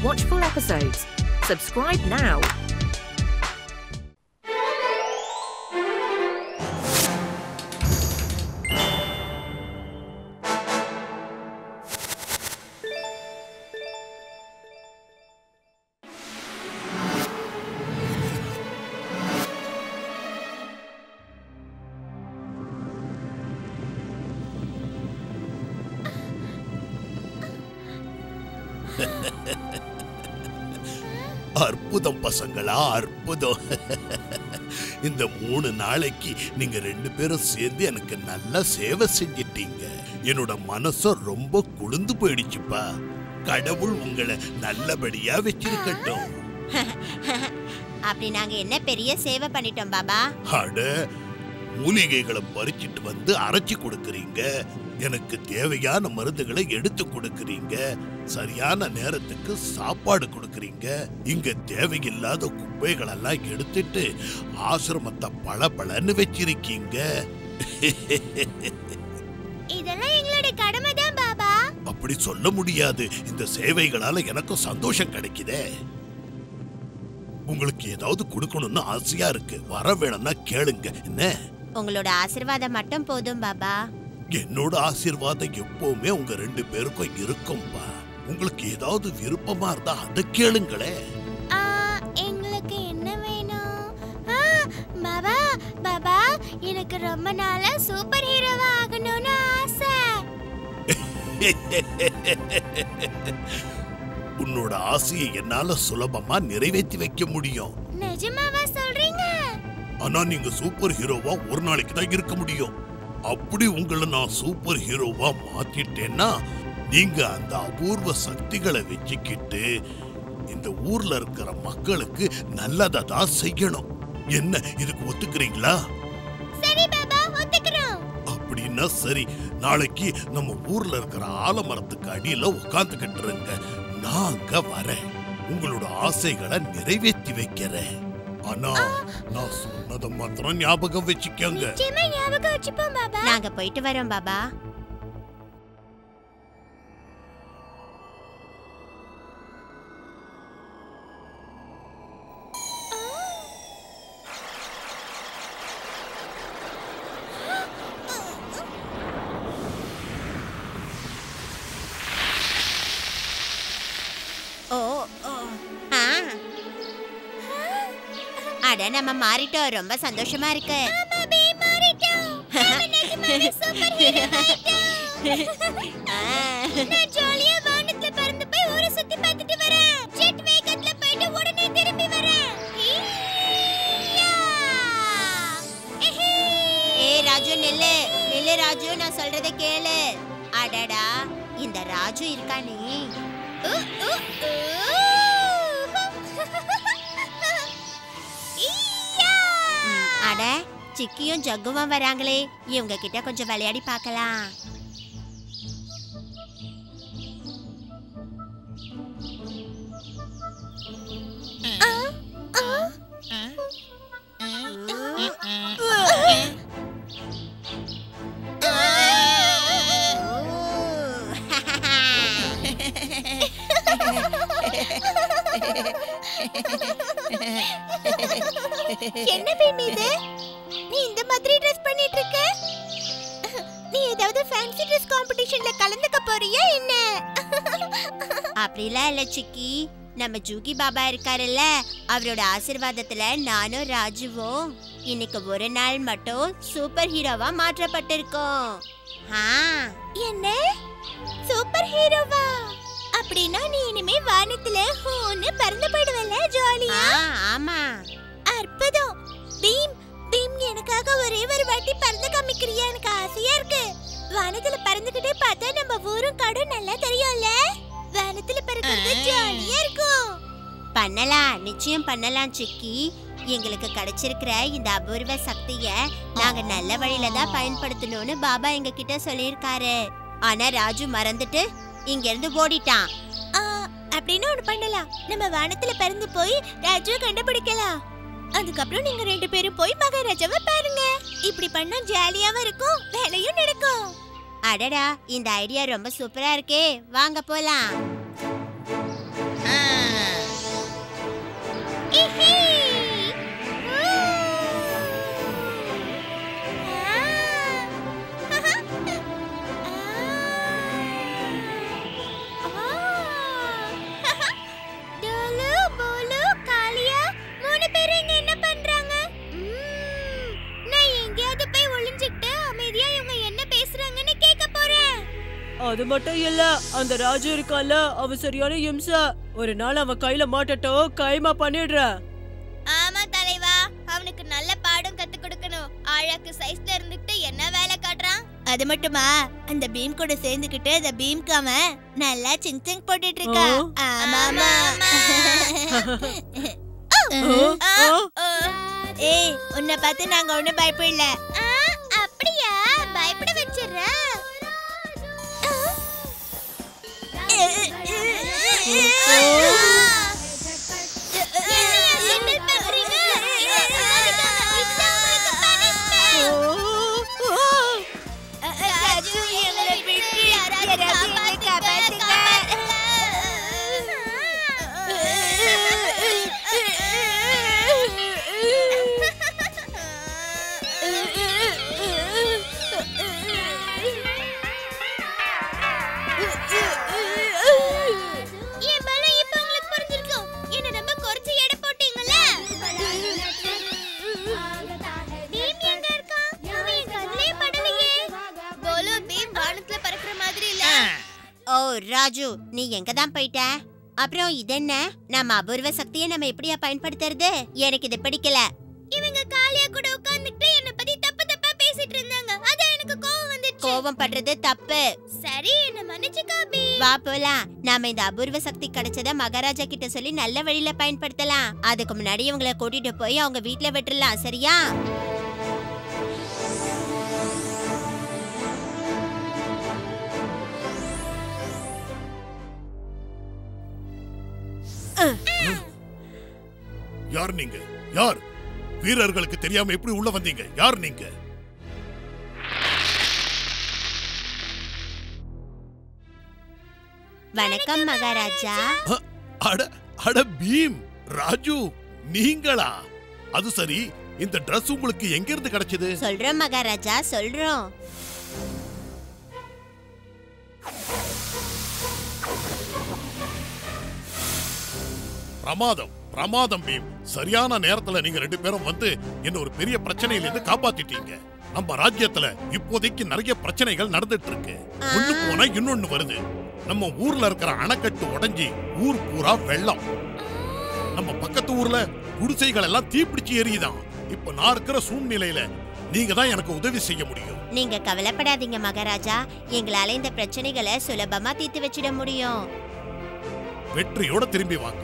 watch full episodes. Subscribe now. அற்புதம் பசங்களா, அற்புதம். இந்த 3 நாளைக்கு நீங்க 2 பேரும் சேர்ந்து எனக்கு நல்ல சேவை செஞ்சிட்டீங்க. என்னோட மனசும் ரொம்ப குளிர்ந்து போயிடுச்சுப்பா. கடவுள் உங்களை நல்லபடியா வச்சிருக்கட்டும். அப்படி நாங்க என்ன பெரிய சேவை பண்ணிட்டோம் பாபா? அட, மூலிகைகளை பறிச்சிட்டு வந்து அரைச்சி கொடுக்கறீங்க, எனக்கு தேவையான மருந்துகளை எடுத்து கொடுக்கறீங்க, சரியான நேரத்துக்கு சாப்பாடு கொடுக்கறீங்க, இங்க தேவையில்லாத குப்பைகள் எல்லாம் எடுத்துட்டு ஆசிரமத்தை பளபளன்னு வச்சிருக்கீங்க. இதெல்லாம் எங்களோட கடமை தான் பாபா. அப்படி சொல்ல முடியாது. இந்த சேவைகளால எனக்கும் சந்தோஷம் கிடைக்குதே. உங்களுக்கு ஏதாவது கொடுக்கணும்னு ஆசையா இருக்கு, வர வேணும்னா கேளுங்க. என்ன? உங்களோட ஆசீர்வாதம் மட்டும் போதும் பாபா. என்னோட ஆசீர்வாதம் எப்பவுமே உங்க 2 பேருக்கும் இருக்கும்பா. உங்களுக்கு ஏதாவது விருப்பமா இருந்தா அதை கேளுங்களே. எங்களுக்கு என்ன வேணும்? பாபா பாபா, எனக்கு ரொம்ப நாளா சூப்பர் ஹீரோவா ஆகணும்னு ஆசை. உன்னோட ஆசையை என்னால சுலபமா நிறைவேற்றி வைக்க முடியும். நிஜமாவா சொல்றீங்க? ஆனா நீங்க சூப்பர் ஹீரோவா ஒரு நாளைக்கு தான் இருக்க முடியும். அப்படி உங்களை நான் சூப்பர் ஹீரோவா மாத்திட்டேன்னா நீங்க அந்த அபூர்வ சக்திகளை வச்சுக்கிட்டு இந்த ஊர்ல இருக்கிற மக்களுக்கு நல்லதை தான் செய்யணும். என்ன, இதுக்கு ஒத்துக்கிறீங்களா? சரி பாபா, ஒத்துக்கிறோம். அப்படின்னா சரி, நாளைக்கு நம்ம ஊர்ல இருக்கிற ஆலமரத்துக்கு அடியில உட்கார்ந்துகிட்டு இருங்க. நான் அங்க வரேன், உங்களோட ஆசைகளை நிறைவேற்றி வைக்கிறேன். ஆனா நான் சொன்னதை மாத்திரம் ஞாபகம் வச்சுக்கோங்க. ஞாபகம் வச்சுப்போம் பாபா. நாங்க போயிட்டு வரோம் பாபா. அட, நம்ம மாறிட்டோம். ரொம்ப சந்தோஷமா இருக்கு. நான் ஜாலியா வானத்துல பறந்து போய் ஊரை சுத்தி பார்த்துட்டு வரேன். ஜெட் வேகத்துல போயிட்டு உடனே திரும்பி வரேன். ஏய் ராஜு, நில்லு நில்லு ராஜு, நான் சொல்றத கேளு. அடடா, இந்த ராஜு இருக்கானே. அட, சிக்கியும் ஜக்குவும் வராங்களே, இவங்க கிட்ட கொஞ்சம் விளையாடி பார்க்கலாம். என்ன பேபி இது? நீ இந்த மாதிரி Dress பண்ணிட்டு இருக்க? நீ ஏதாவது ஃபேன்சி Dress காம்படிஷன்ல கலந்துக்க போறியா என்ன? அப்படிலாம் இல்ல சிக்கி. நம்ம ஜூகி பாபா இருக்காருல்ல, அவரோட ஆசீர்வாதத்துல நானும் ராஜுவும் இன்னைக்கு ஒரு நாள் மட்டும் சூப்பர் ஹீரோவா மாற்றப்பட்டிருக்கோம். என்ன சூப்பர் ஹீரோவா? அப்படின்னா நீ இனிமே வானத்துல ஹூன்னு பறந்து போயிடுவல ஜாலியா? ஆமா. அற்புதம். பீம் பீம், எனக்காக ஒரே ஒரு வாட்டி பறந்து காமிக்கிறியா? எனக்கு ஆசையா இருக்கு. வானத்துல பறந்துகிட்டே பார்த்தா நம்ம ஊரும் காடும் நல்லா தெரியும்ல. வானத்துல பறக்கிறது ஜாலியா இருக்கும். பண்ணலாம், நிச்சயம் பண்ணலாம் சிக்கி. எங்களுக்கு கிடைச்சிருக்கிற இந்த அபூர்வ சக்திய நாங்க நல்ல வழியில தான் பயன்படுத்தணும்னு பாபா எங்க கிட்ட சொல்லியிருக்காரு. ஆனா ராஜு மறந்துட்டு இங்க இருந்து ஓடிட்டான். அப்படின்னு ஒண்ணு பண்ணலாம். நம்ம வானத்துல பறந்து போய் ராஜுவை கண்டுபிடிக்கலாம். அதுக்கப்புறம் நீங்க 2 பேரும் போய் மகாராஜாவை பாருங்க. இப்படி பண்ணா ஜாலியாவும் இருக்கும், வேலையும் நடக்கும். அடடா, இந்த ஐடியா ரொம்ப சூப்பரா இருக்கே. வாங்க போலாம். அது மட்டும் இல்ல, அந்த ராஜு இருக்கான்ல, அவன் சரியான இம்சை. ஒரு நாள் அவன் கையில மாட்டட்டும், கைமா பண்ணிடுறேன். ஆமா தலைவா, அவனுக்கு நல்ல பாடம் கத்து கொடுக்கணும். ஆழாக்கு சைஸ்ல இருந்துட்டு என்ன வேலை காட்டுறான்? அது மட்டுமா, அந்த பீம் கூட சேர்ந்துக்கிட்டு அந்த பீம்க்கு அவன் நல்லா சிங் சிங் போட்டுட்டு இருக்கான். ஆமாமா. ஏய், உன்னை பார்த்து நாங்க ஒண்ணும் பயப்படல. அப்படியா? பயப்பட வச்சிடுறேன். ஓ ராஜு, நீ எங்க தான் போயிட்ட? அப்புறம் இதென்ன? நம்ம அபூர்வ சக்தியை நம்ம எப்படியா பயன்படுத்துறது? எனக்கு இது பிடிக்கல. இவங்க காலியா கூட உட்கார்ந்துட்டு என்ன பத்தி தப்பு தப்பா பேசிட்டு இருந்தாங்க. அத எனக்கு கோவம் வந்துச்சு. கோவம் பண்றது தப்பு. சரி, என்ன மன்னிச்சுக்கோ பி. வா போலாம். நாம இந்த அபூர்வ சக்தி கிடைச்சத மகாராஜா கிட்ட சொல்லி நல்ல வழியில பயன்படுத்தலாம். அதுக்கு முன்னாடி இவங்களை கூட்டிட்டு போய் அவங்க வீட்ல விட்டுறலாம், சரியா? யார் நீங்க? யார்? வீரர்களுக்கு தெரியாம எப்படி உள்ள வந்தீங்க? யார் நீங்க? வணக்கம் மகாராஜா. அட பீம், ராஜு நீங்களா? அது சரி, இந்த Dress உங்களுக்கு எங்க இருந்து கிடைச்சது? சொல்றோம் மகாராஜா, சொல்றோம். பிரமாதம், பிரமாதம் பீம். சரியான நேரத்துல நீங்க ரெண்டு பேரும் வந்து என்ன ஒரு பெரிய பிரச்சனையில இருந்து காப்பாத்திட்டீங்க. நம்ம ராஜ்யத்துல இப்போதைக்கு நிறைய பிரச்சனைகள் நடந்துட்டு இருக்கு. ஒண்ணு போனா இன்னொன்னு வருது. நம்ம ஊர்ல இருக்கிற அணைக்கட்டு உடைஞ்சி ஊர் பூரா வெள்ளம். நம்ம பக்கத்து ஊர்ல குடிசைகள் எல்லாம் தீப்பிடிச்சு எரியுதான். இப்ப நான் இருக்கிற சூழ்நிலையில நீங்க தான் எனக்கு உதவி செய்ய முடியும். நீங்க கவலைப்படாதீங்க மகாராஜா, எங்களால இந்த பிரச்சனைகளை சுலபமா தீர்த்து வச்சிட முடியும். வெற்றியோட திரும்பி வாங்க.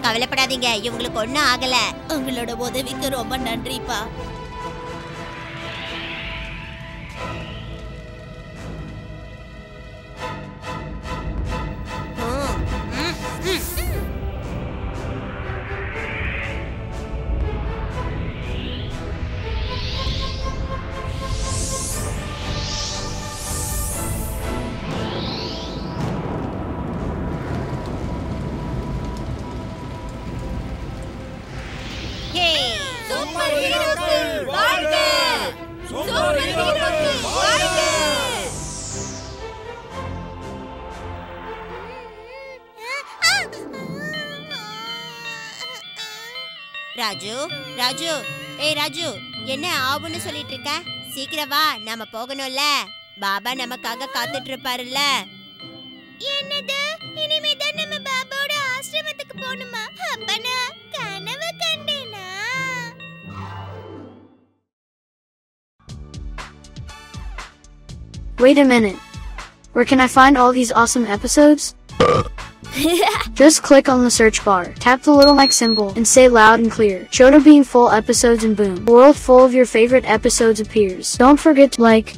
கவலைப்படாதீங்க, இவங்களுக்கு ஒண்ணும் ஆகல. உங்களோட உதவிக்கு ரொம்ப நன்றிப்பா. ராஜு, ராஜு, ஏய் ராஜு, என்ன ஆவுன்னு சொல்லிட்டு இருக்க? சீக்கிரம் வா, நாம போகணும்ல. பாபா நமக்காக காத்துட்டு இருப்பாருல்ல. என்னது? இனிமே தான் நம்ம பாபாவோட ஆசிரமத்துக்கு போணுமா? அப்பனா கனவு கண்டேனா? Wait a minute. Where can I find all these awesome episodes? Just click on the search bar, tap the little mic symbol, and say loud and clear, Chota Bean full episodes, and boom, a world full of your favorite episodes appears. Don't forget to like,